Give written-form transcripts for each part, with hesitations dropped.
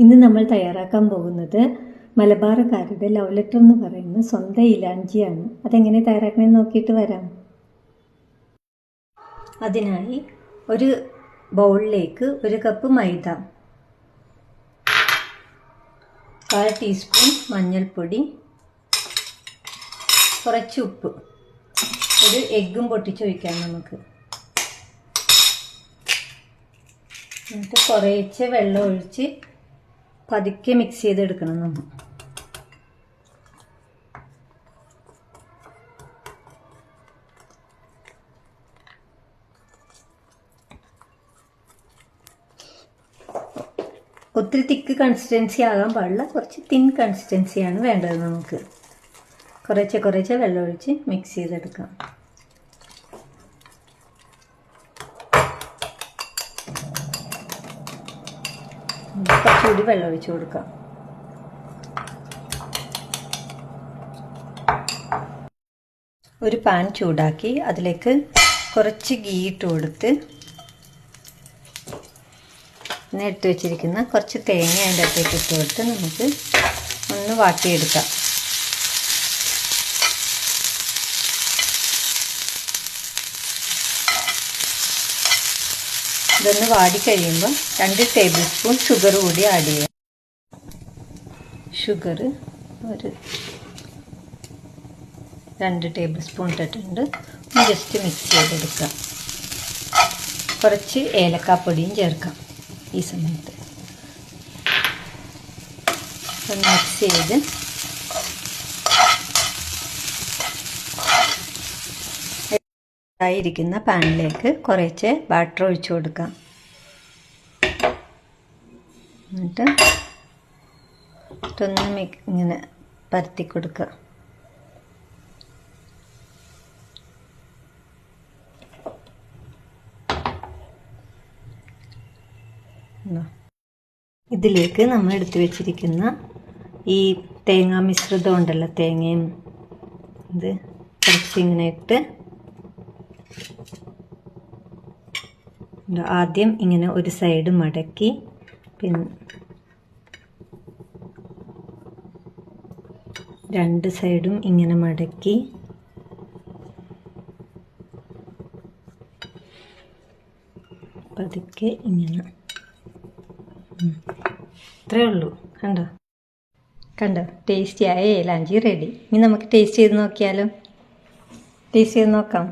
ഇന്ന് നമ്മൾ തയ്യാറാക്കാൻ പോകുന്നത് മലബാറുകാരുടെ ലവ് ലെറ്റർ എന്ന് പറയുന്ന സ്വന്തം ഇലാഞ്ചിയാണ്. അതെങ്ങനെ തയ്യാറാക്കണമെന്ന് നോക്കിയിട്ട് വരാം. അതിനായി ഒരു ബൗളിലേക്ക് 1 കപ്പ് മൈദ, 1/4 ടീസ്പൂൺ മഞ്ഞൾപ്പൊടി, കുറച്ച് ഉപ്പ്, ഒരു എഗ്ഗും പൊട്ടിച്ചൊഴിക്കാം നമുക്ക്. എന്നിട്ട് കുറേശ്ശെ വെള്ളം ഒഴിച്ച് പതുക്കെ മിക്സ് ചെയ്തെടുക്കണം നമ്മൾ. ഒത്തിരി തിക്ക് കൺസിസ്റ്റൻസി ആകാൻ പാടില്ല, കുറച്ച് തിൻ കൺസിസ്റ്റൻസിയാണ് വേണ്ടത് നമുക്ക്. കുറേശ്ശെ വെള്ളം ഒഴിച്ച് മിക്സ് ചെയ്തെടുക്കാം. കുറച്ചുകൂടി വെള്ളം ഒഴിച്ചു കൊടുക്കാം. ഒരു പാൻ ചൂടാക്കി അതിലേക്ക് കുറച്ച് ഗീ ഇട്ട് കൊടുത്ത് എടുത്ത് വെച്ചിരിക്കുന്ന കുറച്ച് തേങ്ങ അതിൻ്റെ അകത്തേക്ക് ഇട്ട് കൊടുത്ത് നമുക്ക് ഒന്ന് വാട്ടിയെടുക്കാം. ഇതൊന്ന് വാടിക്കഴിയുമ്പോൾ 2 ടേബിൾ സ്പൂൺ ഷുഗർ കൂടി ആഡ് ചെയ്യാം. ഷുഗർ ഒരു 2 ടേബിൾ സ്പൂൺ ഇട്ടിട്ടുണ്ട്. ജസ്റ്റ് മിക്സ് ചെയ്തെടുക്കാം. കുറച്ച് ഏലക്കാപ്പൊടിയും ചേർക്കാം. ഈ സമയത്ത് മിക്സ് ചെയ്ത് ായിരിക്കുന്ന പാനിലേക്ക് കുറച്ച് ബാറ്റർ ഒഴിച്ചു കൊടുക്കാം. എന്നിട്ട് ഇതൊന്ന് ഇങ്ങനെ പരത്തി കൊടുക്കുക. ഇതിലേക്ക് നമ്മൾ എടുത്തു വെച്ചിരിക്കുന്ന ഈ തേങ്ങാ മിശ്രിതം ഉണ്ടല്ലോ, തേങ്ങയും ഇത് കുറച്ചിങ്ങനെ ഇട്ട് ആദ്യം ഇങ്ങനെ ഒരു സൈഡ് മടക്കി പിന്നെ 2 സൈഡും ഇങ്ങനെ മടക്കി പതുക്കെ ഇങ്ങനെ. ഇത്രയേ ഉള്ളൂ. കണ്ടോ ടേസ്റ്റിയായ ഏലാഞ്ചി റെഡി. ഇനി നമുക്ക് ടേസ്റ്റ് ചെയ്ത് നോക്കിയാലോ? ടേസ്റ്റ് ചെയ്ത് നോക്കാം.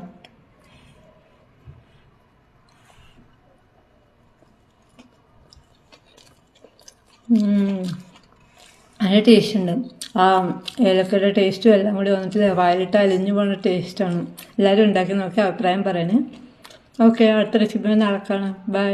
നല്ല ടേസ്റ്റ് ഉണ്ട്. ആ ഏലക്കയുടെ ടേസ്റ്റും എല്ലാം കൂടി വന്നിട്ട് വായിലിട്ട് അലിഞ്ഞു പോകുന്ന ടേസ്റ്റാണ്. എല്ലാവരും ഉണ്ടാക്കി നോക്കി അഭിപ്രായം പറയണേ. ഓക്കെ, അടുത്ത റെസിപ്പി നാളെ കാണാം. ബൈ.